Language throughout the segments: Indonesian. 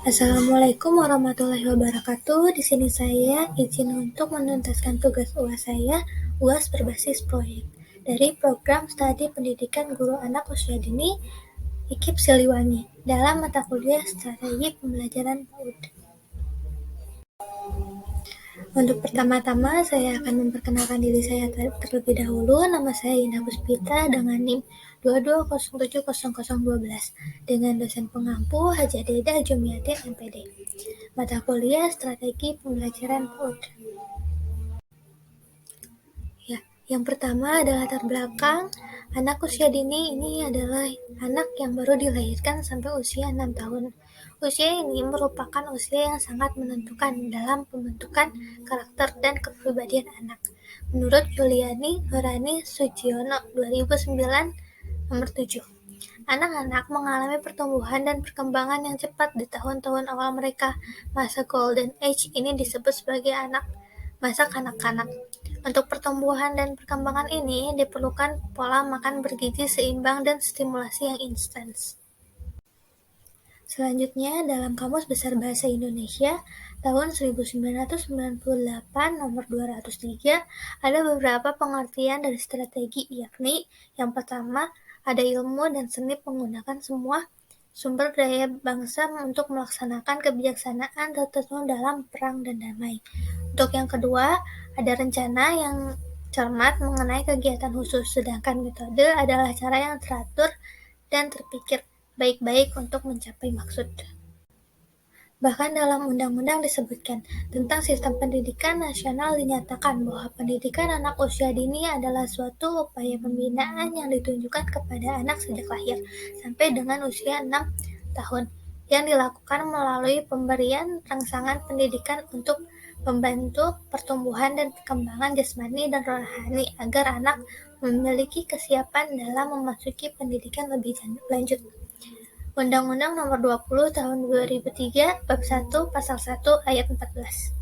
Assalamualaikum warahmatullahi wabarakatuh. Di sini saya izin untuk menuntaskan tugas UAS saya, UAS berbasis proyek dari Program Studi Pendidikan Guru Anak Usia Dini IKIP Siliwangi dalam mata kuliah Strategi Pembelajaran PAUD. Untuk pertama-tama, saya akan memperkenalkan diri saya terlebih dahulu. Nama saya Indah Puspita dengan NIM 22070012 dengan dosen pengampu Haji Deda Jumiatin MPD. Mata kuliah Strategi Pembelajaran PAUD. Ya, yang pertama adalah latar belakang. Anak usia dini ini adalah anak yang baru dilahirkan sampai usia 6 tahun. Usia ini merupakan usia yang sangat menentukan dalam pembentukan karakter dan kepribadian anak. Menurut Yuliani Nurani Suciono 2009 nomor 7. Anak-anak mengalami pertumbuhan dan perkembangan yang cepat di tahun-tahun awal mereka. Masa golden age ini disebut sebagai masa kanak-kanak. Untuk pertumbuhan dan perkembangan ini diperlukan pola makan bergizi seimbang dan stimulasi yang intens. Selanjutnya, dalam Kamus Besar Bahasa Indonesia tahun 1998 nomor 203 ada beberapa pengertian dari strategi, yakni yang pertama ada ilmu dan seni menggunakan semua sumber daya bangsa untuk melaksanakan kebijaksanaan tertentu dalam perang dan damai. Untuk yang kedua, ada rencana yang cermat mengenai kegiatan khusus, sedangkan metode adalah cara yang teratur dan terpikir baik-baik untuk mencapai maksud. Bahkan dalam undang-undang disebutkan tentang sistem pendidikan nasional dinyatakan bahwa pendidikan anak usia dini adalah suatu upaya pembinaan yang ditunjukkan kepada anak sejak lahir sampai dengan usia 6 tahun yang dilakukan melalui pemberian rangsangan pendidikan untuk membantu pertumbuhan dan perkembangan jasmani dan rohani agar anak memiliki kesiapan dalam memasuki pendidikan lebih lanjut. Undang-Undang Nomor 20 Tahun 2003 Bab 1 Pasal 1 Ayat 14.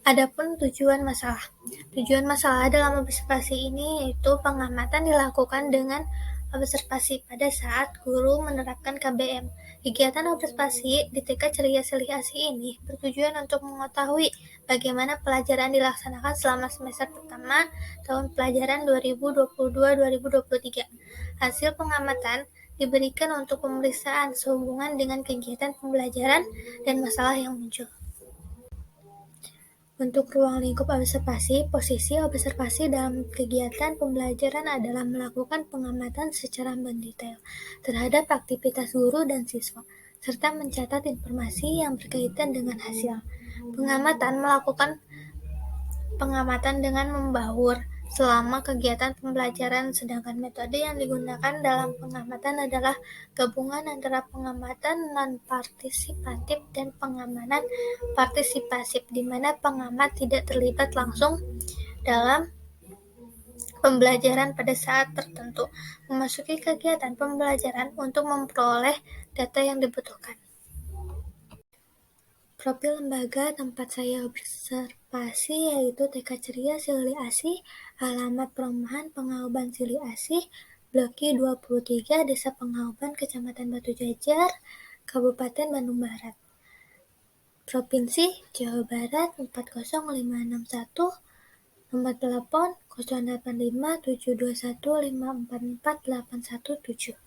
Adapun tujuan masalah. Tujuan masalah dalam observasi ini yaitu pengamatan dilakukan dengan observasi pada saat guru menerapkan KBM. Kegiatan observasi di TK Ceria Silih Asih ini bertujuan untuk mengetahui bagaimana pelajaran dilaksanakan selama semester pertama tahun pelajaran 2022-2023. Hasil pengamatan diberikan untuk pemeriksaan sehubungan dengan kegiatan pembelajaran dan masalah yang muncul. Untuk ruang lingkup observasi, posisi observasi dalam kegiatan pembelajaran adalah melakukan pengamatan secara mendetail terhadap aktivitas guru dan siswa, serta mencatat informasi yang berkaitan dengan hasil. Pengamatan melakukan pengamatan dengan membaur selama kegiatan pembelajaran, sedangkan metode yang digunakan dalam pengamatan adalah gabungan antara pengamatan non-partisipatif dan pengamanan partisipatif, di mana pengamat tidak terlibat langsung dalam pembelajaran pada saat tertentu, memasuki kegiatan pembelajaran untuk memperoleh data yang dibutuhkan. Profil lembaga tempat saya observasi yaitu TK Ceria Silih Asih, alamat Perumahan Pengauban Silih Asih, Blok G 23, Desa Pengauban, Kecamatan Batu Jajar, Kabupaten Bandung Barat. Provinsi Jawa Barat 40561, nomor telepon 085721544817.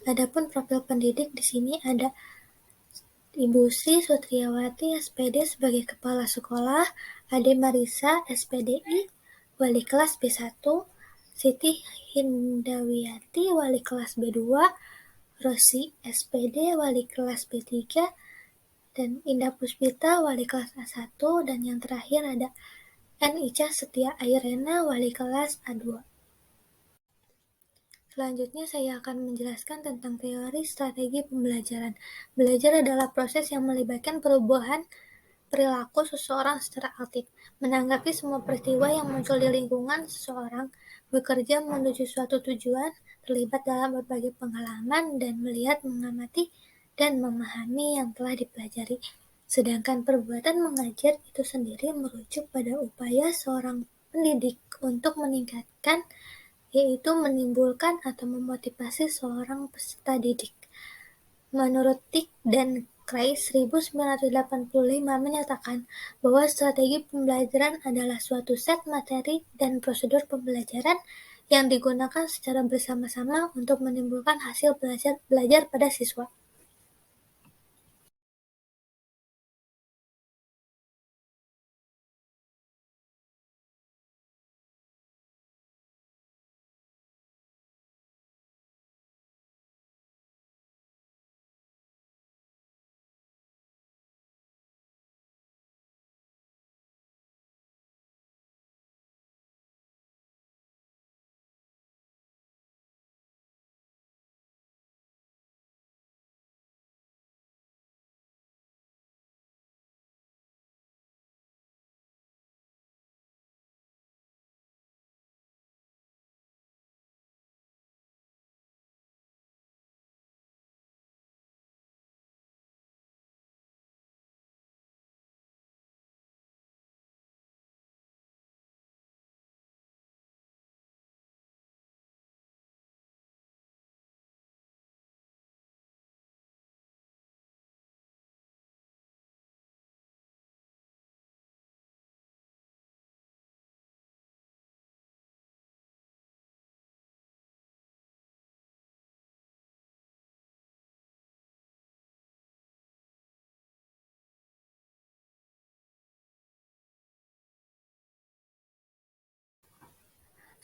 Adapun profil pendidik di sini ada Ibu Sri Sutriawati SPD sebagai Kepala Sekolah, Ade Marisa SPDI, Wali Kelas B1, Siti Hindawiyati Wali Kelas B2, Rosi SPD Wali Kelas B3, dan Indah Puspita Wali Kelas A1, dan yang terakhir ada N. Ica Setia Airena Wali Kelas A2. Selanjutnya saya akan menjelaskan tentang teori strategi pembelajaran. Belajar adalah proses yang melibatkan perubahan perilaku seseorang secara aktif, menanggapi semua peristiwa yang muncul di lingkungan seseorang, bekerja menuju suatu tujuan, terlibat dalam berbagai pengalaman, dan melihat, mengamati, dan memahami yang telah dipelajari. Sedangkan perbuatan mengajar itu sendiri merujuk pada upaya seorang pendidik untuk meningkatkan yaitu menimbulkan atau memotivasi seorang peserta didik. Menurut Dick dan Cray 1985 menyatakan bahwa strategi pembelajaran adalah suatu set materi dan prosedur pembelajaran yang digunakan secara bersama-sama untuk menimbulkan hasil belajar pada siswa.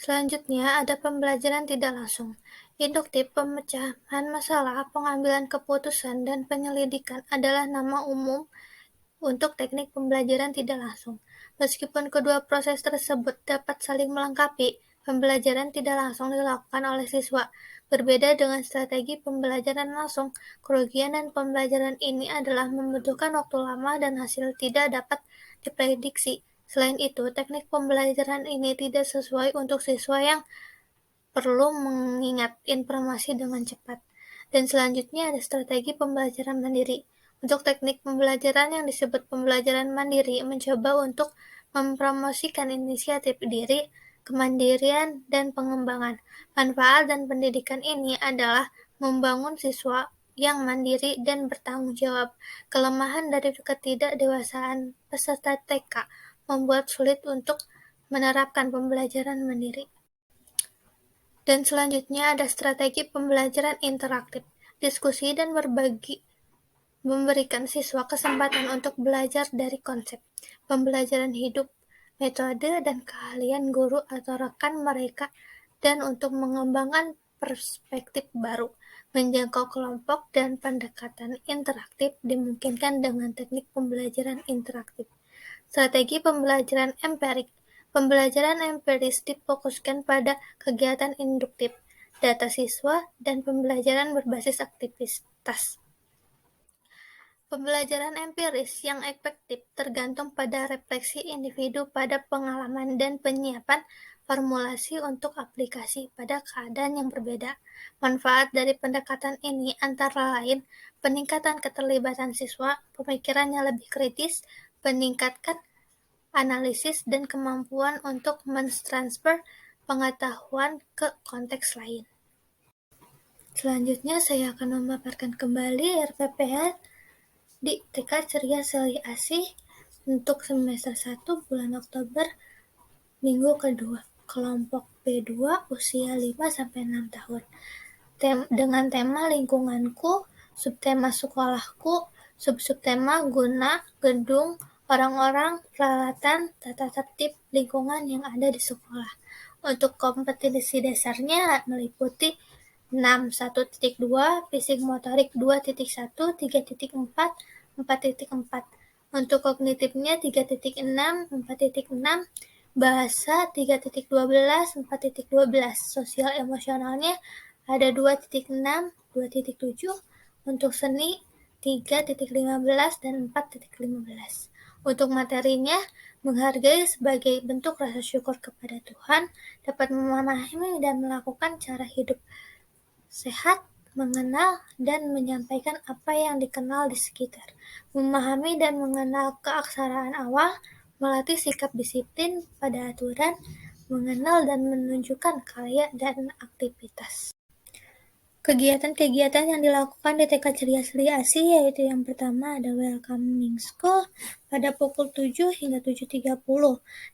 Selanjutnya ada pembelajaran tidak langsung. Induktif, pemecahan masalah, pengambilan keputusan, dan penyelidikan adalah nama umum untuk teknik pembelajaran tidak langsung. Meskipun kedua proses tersebut dapat saling melengkapi, pembelajaran tidak langsung dilakukan oleh siswa. Berbeda dengan strategi pembelajaran langsung, kerugian dan pembelajaran ini adalah membutuhkan waktu lama dan hasil tidak dapat diprediksi. Selain itu, teknik pembelajaran ini tidak sesuai untuk siswa yang perlu mengingat informasi dengan cepat. Dan selanjutnya ada strategi pembelajaran mandiri. Untuk teknik pembelajaran yang disebut pembelajaran mandiri mencoba untuk mempromosikan inisiatif diri, kemandirian, dan pengembangan. Manfaat dan pendidikan ini adalah membangun siswa yang mandiri dan bertanggung jawab. Kelemahan dari ketidakdewasaan peserta TK membuat sulit untuk menerapkan pembelajaran mandiri. Dan selanjutnya ada strategi pembelajaran interaktif, diskusi dan berbagi memberikan siswa kesempatan untuk belajar dari konsep, pembelajaran hidup, metode dan keahlian guru atau rekan mereka dan untuk mengembangkan perspektif baru, menjangkau kelompok dan pendekatan interaktif dimungkinkan dengan teknik pembelajaran interaktif. Strategi pembelajaran empirik. Pembelajaran empiris difokuskan pada kegiatan induktif, data siswa, dan pembelajaran berbasis aktivitas. Pembelajaran empiris yang efektif tergantung pada refleksi individu pada pengalaman dan penyiapan formulasi untuk aplikasi pada keadaan yang berbeda. Manfaat dari pendekatan ini antara lain peningkatan keterlibatan siswa, pemikirannya lebih kritis, meningkatkan analisis dan kemampuan untuk mentransfer pengetahuan ke konteks lain. Selanjutnya saya akan memaparkan kembali RPPH di TK Ceria Seli Asih untuk semester 1 bulan Oktober minggu kedua, kelompok B2 usia 5-6 tahun. Dengan tema lingkunganku, subtema sekolahku, subtema guna, gedung, orang-orang, peralatan, tata tertib lingkungan yang ada di sekolah. Untuk kompetensi dasarnya meliputi 6.1.2, fisik motorik 2.1, 3.4, 4.4. Untuk kognitifnya 3.6, 4.6, bahasa 3.12, 4.12, sosial emosionalnya ada 2.6, 2.7, untuk seni 3.15 dan 4.15. Untuk materinya, menghargai sebagai bentuk rasa syukur kepada Tuhan, dapat memahami dan melakukan cara hidup sehat, mengenal dan menyampaikan apa yang dikenal di sekitar, memahami dan mengenal keaksaraan awal, melatih sikap disiplin pada aturan, mengenal dan menunjukkan karya dan aktivitas. Kegiatan-kegiatan yang dilakukan di TK Ceria Sri Asih yaitu yang pertama ada welcoming school pada pukul 7 hingga 7.30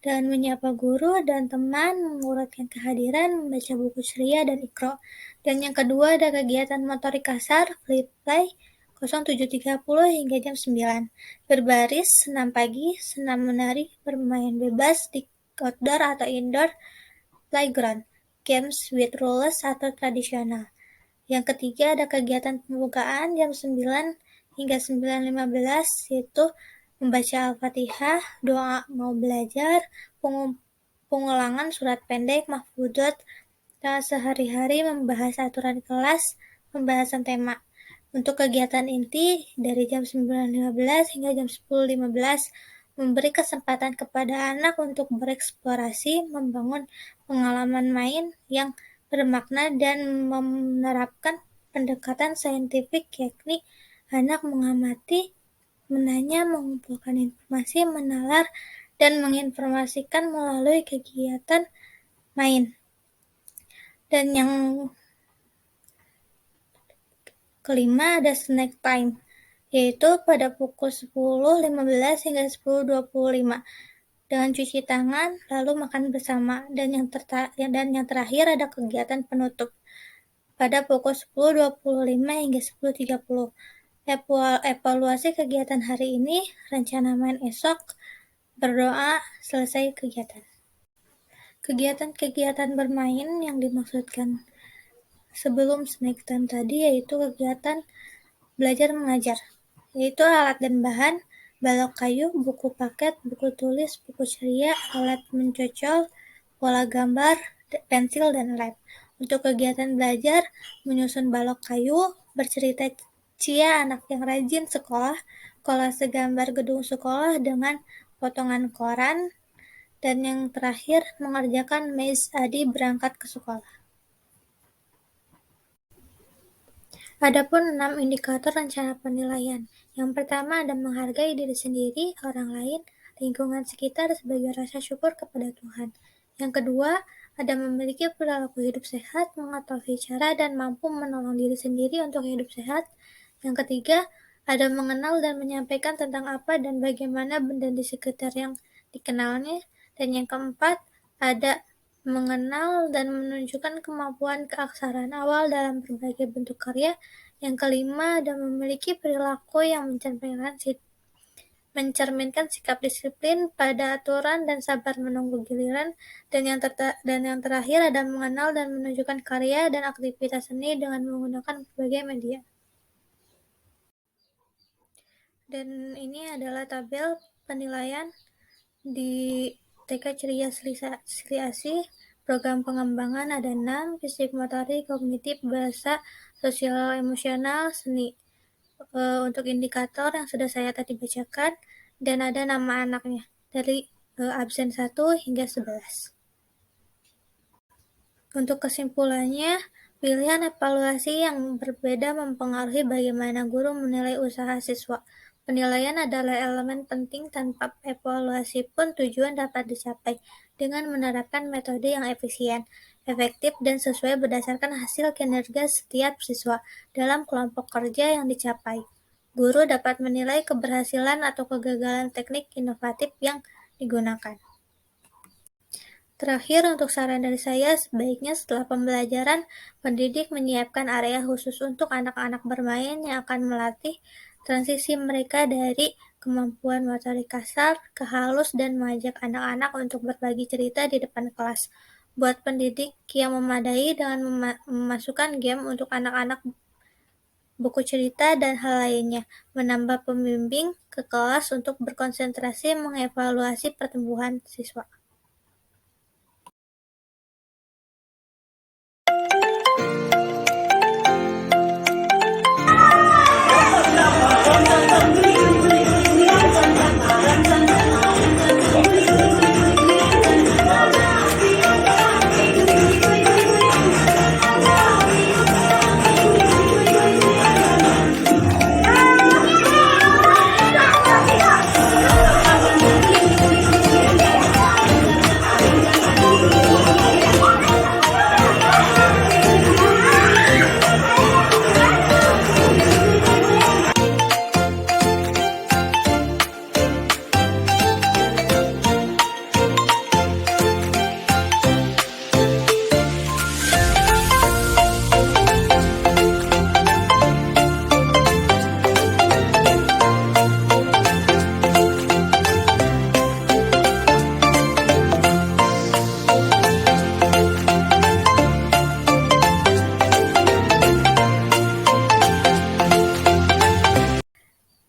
dan menyapa guru dan teman, menguratkan kehadiran, membaca buku ceria dan ikro. Dan yang kedua ada kegiatan motorik kasar, flip play 07.30 hingga jam 9. Berbaris, senam pagi, senam menari, bermain bebas di outdoor atau indoor playground, games with rules atau tradisional. Yang ketiga ada kegiatan pembukaan jam 9 hingga 9.15 yaitu membaca Al-Fatihah, doa mau belajar, pengulangan surat pendek, mahfudot, dan sehari-hari membahas aturan kelas, pembahasan tema. Untuk kegiatan inti dari jam 9.15 hingga jam 10.15 memberi kesempatan kepada anak untuk bereksplorasi, membangun pengalaman main yang bermakna dan menerapkan pendekatan saintifik, yakni anak mengamati, menanya, mengumpulkan informasi, menalar, dan menginformasikan melalui kegiatan main. Dan yang kelima ada snack time, yaitu pada pukul 10.15 hingga 10.25 dengan cuci tangan lalu makan bersama. Dan yang terakhir ada kegiatan penutup pada pukul 10.25 hingga 10.30. Evaluasi kegiatan hari ini, rencana main esok, berdoa, selesai kegiatan. Kegiatan-kegiatan bermain yang dimaksudkan sebelum snack time tadi yaitu kegiatan belajar mengajar, yaitu alat dan bahan, balok kayu, buku paket, buku tulis, buku ceria, alat mencocol, pola gambar, pensil, dan lem. Untuk kegiatan belajar, menyusun balok kayu, bercerita cia anak yang rajin sekolah, kolase gambar gedung sekolah dengan potongan koran, dan yang terakhir mengerjakan Maiz Adi berangkat ke sekolah. Adapun 6 indikator rencana penilaian. Yang pertama ada menghargai diri sendiri, orang lain, lingkungan sekitar sebagai rasa syukur kepada Tuhan. Yang kedua, ada memiliki perilaku hidup sehat, mengetahui cara dan mampu menolong diri sendiri untuk hidup sehat. Yang ketiga, ada mengenal dan menyampaikan tentang apa dan bagaimana benda di sekitar yang dikenalnya. Dan yang keempat, ada mengenal dan menunjukkan kemampuan keaksaraan awal dalam berbagai bentuk karya. Yang kelima, ada memiliki perilaku yang mencerminkan sikap disiplin pada aturan dan sabar menunggu giliran. Dan yang terakhir ada mengenal dan menunjukkan karya dan aktivitas seni dengan menggunakan berbagai media. Dan ini adalah tabel penilaian di TK Ceria Sri Asih. Program pengembangan ada 6, fisik, motorik, kognitif, bahasa, sosial, emosional, seni. Untuk indikator yang sudah saya tadi bacakan, dan ada nama anaknya dari absen 1 hingga 11. Untuk kesimpulannya, pilihan evaluasi yang berbeda mempengaruhi bagaimana guru menilai usaha siswa. Penilaian adalah elemen penting, tanpa evaluasi pun tujuan dapat dicapai dengan menerapkan metode yang efisien, efektif, dan sesuai berdasarkan hasil kinerja setiap siswa dalam kelompok kerja yang dicapai. Guru dapat menilai keberhasilan atau kegagalan teknik inovatif yang digunakan. Terakhir, untuk saran dari saya, sebaiknya setelah pembelajaran, pendidik menyiapkan area khusus untuk anak-anak bermain yang akan melatih transisi mereka dari kemampuan motorik kasar ke halus dan mengajak anak-anak untuk berbagi cerita di depan kelas. Buat pendidik yang memadai dengan memasukkan game untuk anak-anak, buku cerita, dan hal lainnya, menambah pembimbing ke kelas untuk berkonsentrasi mengevaluasi pertumbuhan siswa.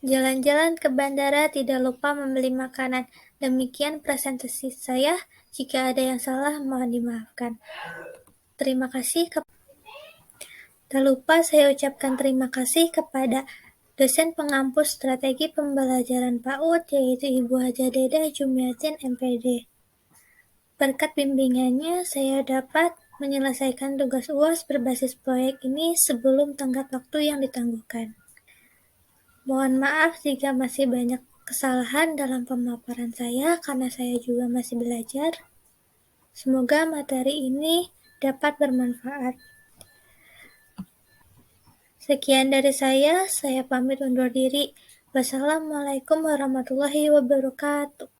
Jalan-jalan ke bandara, tidak lupa membeli makanan. Demikian presentasi saya. Jika ada yang salah, mohon dimaafkan. Terima kasih. Tak lupa saya ucapkan terima kasih kepada dosen pengampu strategi pembelajaran PAUD, yaitu Ibu Haja Dedah Jumiatin, MPD. Berkat bimbingannya, saya dapat menyelesaikan tugas UAS berbasis proyek ini sebelum tenggat waktu yang ditangguhkan. Mohon maaf jika masih banyak kesalahan dalam pemaparan saya, karena saya juga masih belajar. Semoga materi ini dapat bermanfaat. Sekian dari saya pamit undur diri. Wassalamualaikum warahmatullahi wabarakatuh.